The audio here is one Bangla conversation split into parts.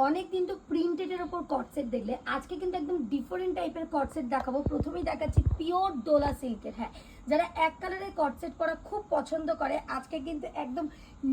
অনেক কিন্তু প্রিন্টেডের ওপর কটসেট দেখলে আজকে কিন্তু একদম ডিফারেন্ট টাইপের কটসেট দেখাবো। প্রথমেই দেখাচ্ছি পিওর ডোলা সিল্কের। হ্যাঁ, যারা এক কালারের কটসেট পরা খুব পছন্দ করে আজকে কিন্তু একদম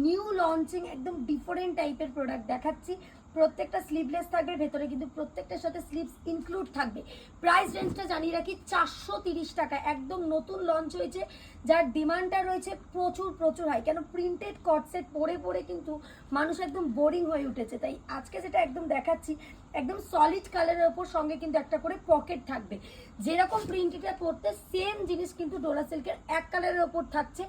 নিউ লঞ্চিং একদম ডিফারেন্ট টাইপের প্রোডাক্ট দেখাচ্ছি। প্রত্যেকটা স্লিভলেস থাকবে, ভেতরে কিন্তু প্রত্যেকটার সাথে স্লিভস ইনক্লুড থাকবে। প্রাইস রেঞ্জটা জানিয়ে রাখি 430 টাকা, একদম নতুন লঞ্চ হয়েছে, যার ডিমান্ডটা রয়েছে প্রচুর প্রচুর হাই। কেন প্রিন্টেড কটসেট পরে পরে কিন্তু মানুষ একদম বোরিং হয়ে উঠেছে, তাই আজকে যেটা একদম দেখাচ্ছি একদম সলিড কালারের ওপর, সঙ্গে কিন্তু একটা করে পকেট থাকবে। যেরকম প্রিন্টেডটা পরতে সেম জিনিস কিন্তু ডোলা সিল্কের এক কালারের ওপর থাকছে।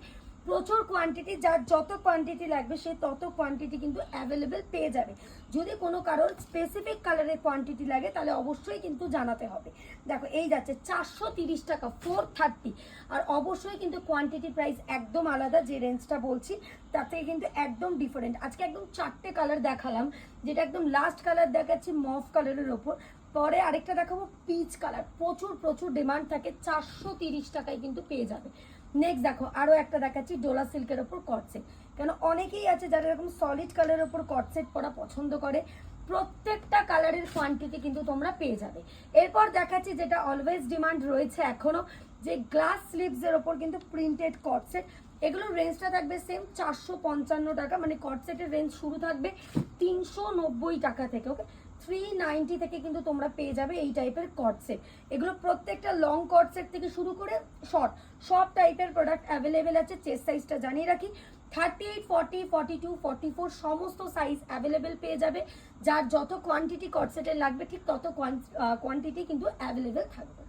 প্রচুর কোয়ান্টিটি, যার যত কোয়ান্টিটি লাগবে সে তত কোয়ান্টিটি কিন্তু অ্যাভেলেবেল পেয়ে যাবে। যদি কোনো কারোর স্পেসিফিক কালারের কোয়ান্টিটি লাগে তাহলে অবশ্যই কিন্তু জানাতে হবে। দেখো এই যাচ্ছে 430 টাকা, 430। আর অবশ্যই কিন্তু কোয়ান্টিটি প্রাইস একদম আলাদা, যে রেঞ্জটা বলছি তার থেকে কিন্তু একদম ডিফারেন্ট। আজকে একদম 4টে কালার দেখালাম, যেটা একদম লাস্ট কালার দেখাচ্ছি মফ কালারের ওপর, পরে আরেকটা দেখাবো পিচ কালার। প্রচুর প্রচুর ডিমান্ড থাকে, 430 টাকায় কিন্তু পেয়ে যাবে। নেক্সট দেখো আরো একটা দেখাচ্ছি ডোলা সিল্কের ওপর কটসেট। কেন অনেকেই আছে যারা এরকম সলিড কালারের ওপর কটসেট পরা পছন্দ করে, প্রত্যেকটা কালারের কোয়ান্টিটি কিন্তু তোমরা পেয়ে যাবে। এরপর দেখাচ্ছি যেটা অলওয়েজ ডিমান্ড রয়েছে এখনো, যে গ্লাস স্লিভস এর ওপর কিন্তু প্রিন্টেড কটসেট। এগুলোর রেঞ্জটা থাকবে সেম 455 টাকা, মানে কটসেটের রেঞ্জ শুরু থাকবে 390 টাকা থেকে। ওকে, 390 থেকে কিন্তু তোমরা পেয়ে যাবে এই টাইপের কটসেট। এগুলো প্রত্যেকটা লং কটসেট থেকে শুরু করে শর্ট সব টাইপের প্রোডাক্ট অ্যাভেলেবেল আছে। চেস্ট সাইজটা জানিয়ে রাখি 38, 40, 42, 44 সমস্ত সাইজ অ্যাভেলেবেল পেয়ে যাবে। যার যত কোয়ান্টিটি কটসেটের লাগবে ঠিক তত কোয়ান্টিটি কিন্তু অ্যাভেলেবেল থাকবে।